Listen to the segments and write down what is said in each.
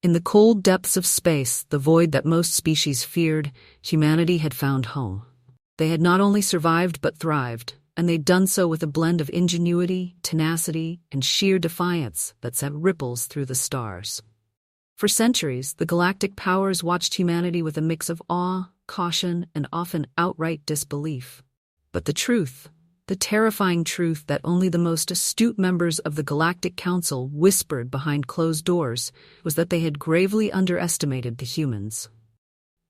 In the cold depths of space, the void that most species feared, humanity had found home. They had not only survived but thrived, and they'd done so with a blend of ingenuity, tenacity, and sheer defiance that sent ripples through the stars. For centuries, the galactic powers watched humanity with a mix of awe, caution, and often outright disbelief. But the truth, the terrifying truth that only the most astute members of the Galactic Council whispered behind closed doors, was that they had gravely underestimated the humans.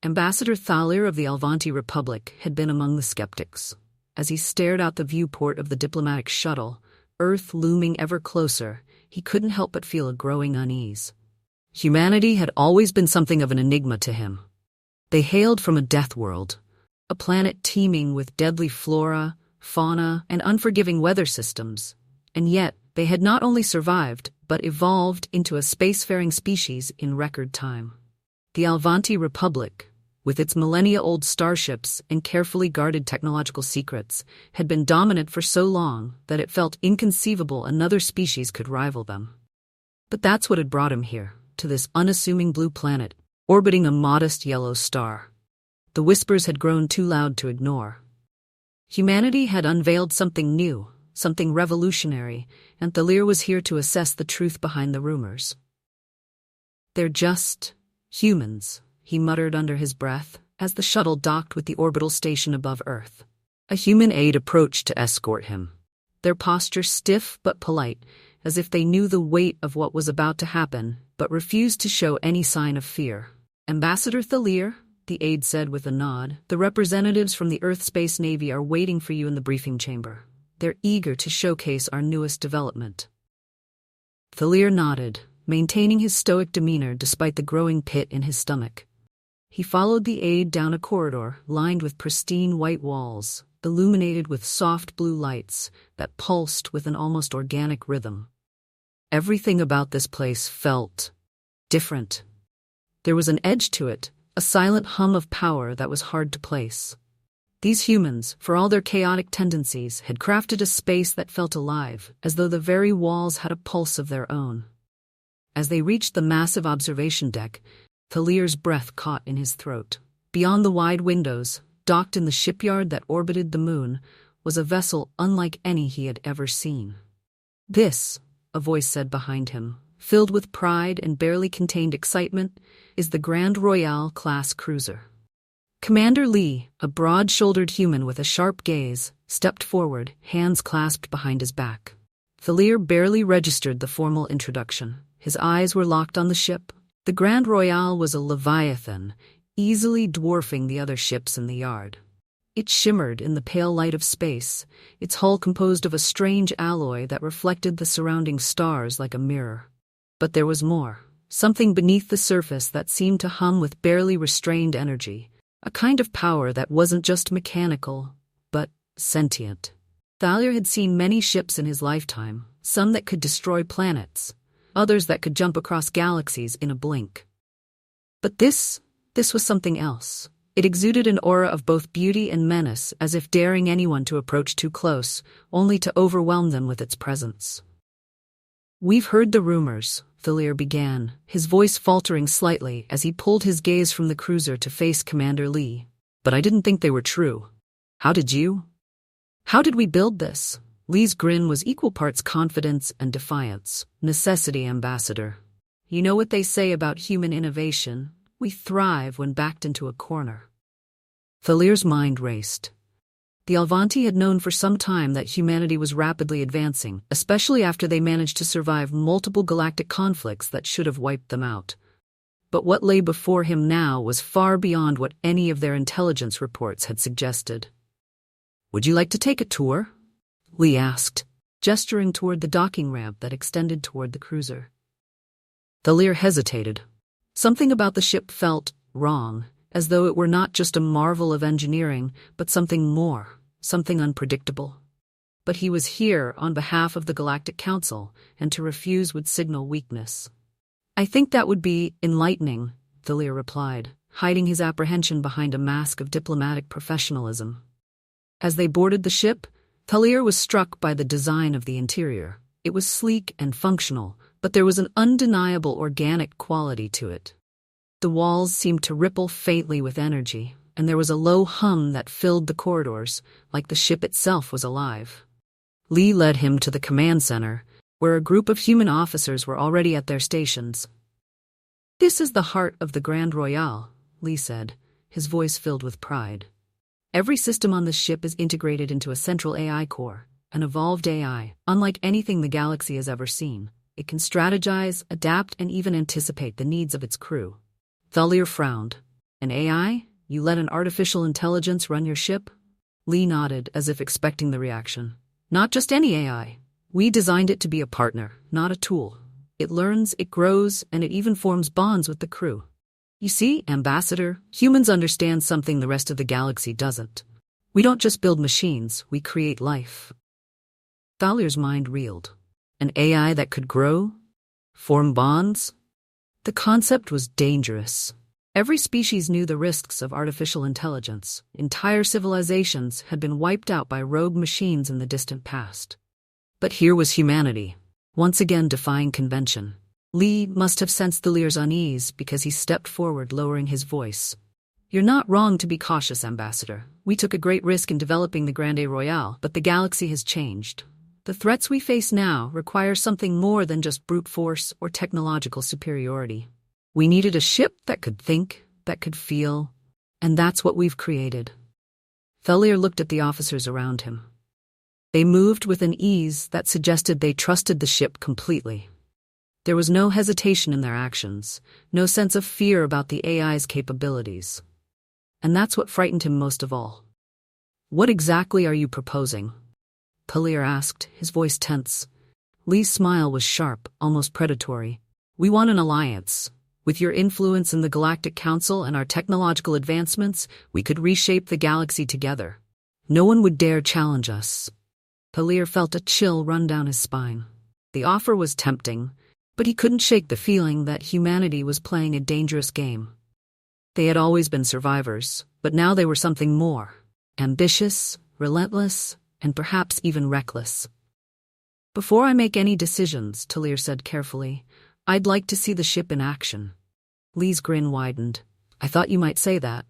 Ambassador Thalir of the Alvanti Republic had been among the skeptics. As he stared out the viewport of the diplomatic shuttle, Earth looming ever closer, he couldn't help but feel a growing unease. Humanity had always been something of an enigma to him. They hailed from a death world, a planet teeming with deadly flora, fauna, and unforgiving weather systems, and yet they had not only survived but evolved into a spacefaring species in record time. The Alvanti Republic, with its millennia-old starships and carefully guarded technological secrets, had been dominant for so long that it felt inconceivable another species could rival them. But that's what had brought him here, to this unassuming blue planet, orbiting a modest yellow star. The whispers had grown too loud to ignore. Humanity had unveiled something new, something revolutionary, and Thalir was here to assess the truth behind the rumors. "They're just humans," he muttered under his breath, as the shuttle docked with the orbital station above Earth. A human aide approached to escort him, their posture stiff but polite, as if they knew the weight of what was about to happen, but refused to show any sign of fear. "Ambassador Thalir," the aide said with a nod, "the representatives from the Earth Space Navy are waiting for you in the briefing chamber. They're eager to showcase our newest development." Thalir nodded, maintaining his stoic demeanor despite the growing pit in his stomach. He followed the aide down a corridor lined with pristine white walls, illuminated with soft blue lights that pulsed with an almost organic rhythm. Everything about this place felt different. There was an edge to it, a silent hum of power that was hard to place. These humans, for all their chaotic tendencies, had crafted a space that felt alive, as though the very walls had a pulse of their own. As they reached the massive observation deck, Thalir's breath caught in his throat. Beyond the wide windows, docked in the shipyard that orbited the moon, was a vessel unlike any he had ever seen. "This," a voice said behind him, filled with pride and barely contained excitement, "is the Grand Royale-class cruiser." Commander Lee, a broad-shouldered human with a sharp gaze, stepped forward, hands clasped behind his back. Thalir barely registered the formal introduction. His eyes were locked on the ship. The Grand Royale was a leviathan, easily dwarfing the other ships in the yard. It shimmered in the pale light of space, its hull composed of a strange alloy that reflected the surrounding stars like a mirror. But there was more, something beneath the surface that seemed to hum with barely restrained energy, a kind of power that wasn't just mechanical, but sentient. Thalir had seen many ships in his lifetime, some that could destroy planets, others that could jump across galaxies in a blink. But this was something else. It exuded an aura of both beauty and menace, as if daring anyone to approach too close, only to overwhelm them with its presence. "We've heard the rumors," Thalir began, his voice faltering slightly as he pulled his gaze from the cruiser to face Commander Lee. "But I didn't think they were true. How did you? How did we build this?" Lee's grin was equal parts confidence and defiance. "Necessity, Ambassador. You know what they say about human innovation. We thrive when backed into a corner." Thalir's mind raced. The Alvanti had known for some time that humanity was rapidly advancing, especially after they managed to survive multiple galactic conflicts that should have wiped them out. But what lay before him now was far beyond what any of their intelligence reports had suggested. "Would you like to take a tour?" Lee asked, gesturing toward the docking ramp that extended toward the cruiser. Thalir hesitated. Something about the ship felt wrong, as though it were not just a marvel of engineering, but something more, something unpredictable. But he was here on behalf of the Galactic Council, and to refuse would signal weakness. "I think that would be enlightening," Thalir replied, hiding his apprehension behind a mask of diplomatic professionalism. As they boarded the ship, Thalir was struck by the design of the interior. It was sleek and functional, but there was an undeniable organic quality to it. The walls seemed to ripple faintly with energy, and there was a low hum that filled the corridors, like the ship itself was alive. Lee led him to the command center, where a group of human officers were already at their stations. "This is the heart of the Grand Royale," Lee said, his voice filled with pride. "Every system on the ship is integrated into a central AI core, an evolved AI, unlike anything the galaxy has ever seen. It can strategize, adapt, and even anticipate the needs of its crew." Thalir frowned. "An AI? You let an artificial intelligence run your ship?" Lee nodded, as if expecting the reaction. "Not just any AI. We designed it to be a partner, not a tool. It learns, it grows, and it even forms bonds with the crew. You see, Ambassador, humans understand something the rest of the galaxy doesn't. We don't just build machines, we create life." Thalir's mind reeled. An AI that could grow? Form bonds? The concept was dangerous. Every species knew the risks of artificial intelligence. Entire civilizations had been wiped out by rogue machines in the distant past. But here was humanity, once again defying convention. Lee must have sensed Thalir's unease because he stepped forward, lowering his voice. "You're not wrong to be cautious, Ambassador. We took a great risk in developing the Grande Royale, but the galaxy has changed. The threats we face now require something more than just brute force or technological superiority. We needed a ship that could think, that could feel, and that's what we've created." Thalir looked at the officers around him. They moved with an ease that suggested they trusted the ship completely. There was no hesitation in their actions, no sense of fear about the AI's capabilities. And that's what frightened him most of all. "What exactly are you proposing?" Thalir asked, his voice tense. Lee's smile was sharp, almost predatory. "We want an alliance. With your influence in the Galactic Council and our technological advancements, we could reshape the galaxy together. No one would dare challenge us." Thalir felt a chill run down his spine. The offer was tempting, but he couldn't shake the feeling that humanity was playing a dangerous game. They had always been survivors, but now they were something more. Ambitious, relentless, and perhaps even reckless. "Before I make any decisions," Thalir said carefully, "I'd like to see the ship in action." Lee's grin widened. "I thought you might say that."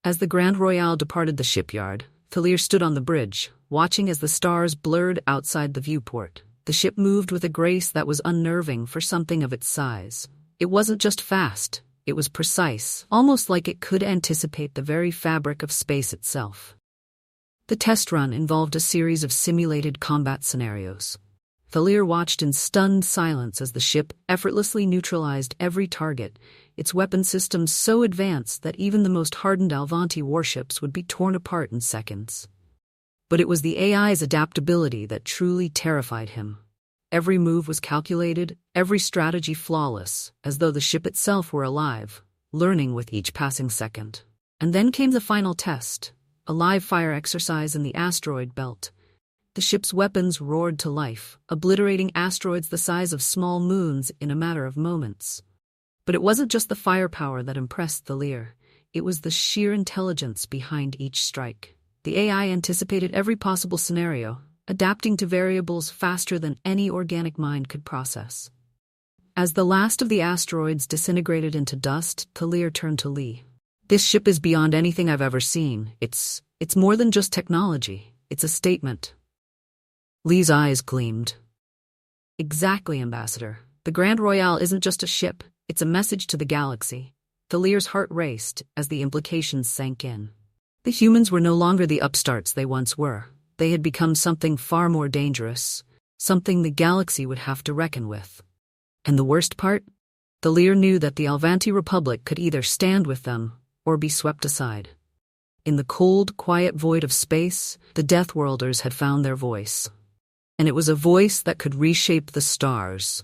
As the Grand Royale departed the shipyard, Thalir stood on the bridge, watching as the stars blurred outside the viewport. The ship moved with a grace that was unnerving for something of its size. It wasn't just fast, it was precise, almost like it could anticipate the very fabric of space itself. The test run involved a series of simulated combat scenarios. Thalir watched in stunned silence as the ship effortlessly neutralized every target, its weapon systems so advanced that even the most hardened Alvanti warships would be torn apart in seconds. But it was the AI's adaptability that truly terrified him. Every move was calculated, every strategy flawless, as though the ship itself were alive, learning with each passing second. And then came the final test, a live fire exercise in the asteroid belt. The ship's weapons roared to life, obliterating asteroids the size of small moons in a matter of moments. But it wasn't just the firepower that impressed Thalir, it was the sheer intelligence behind each strike. The AI anticipated every possible scenario, adapting to variables faster than any organic mind could process. As the last of the asteroids disintegrated into dust, Thalir turned to Lee. "This ship is beyond anything I've ever seen. It's more than just technology. It's a statement." Lee's eyes gleamed. "Exactly, Ambassador. The Grand Royale isn't just a ship, it's a message to the galaxy." Thalir's heart raced as the implications sank in. The humans were no longer the upstarts they once were. They had become something far more dangerous, something the galaxy would have to reckon with. And the worst part? Thalir knew that the Alvanti Republic could either stand with them or be swept aside. In the cold, quiet void of space, the Death Worlders had found their voice. And it was a voice that could reshape the stars.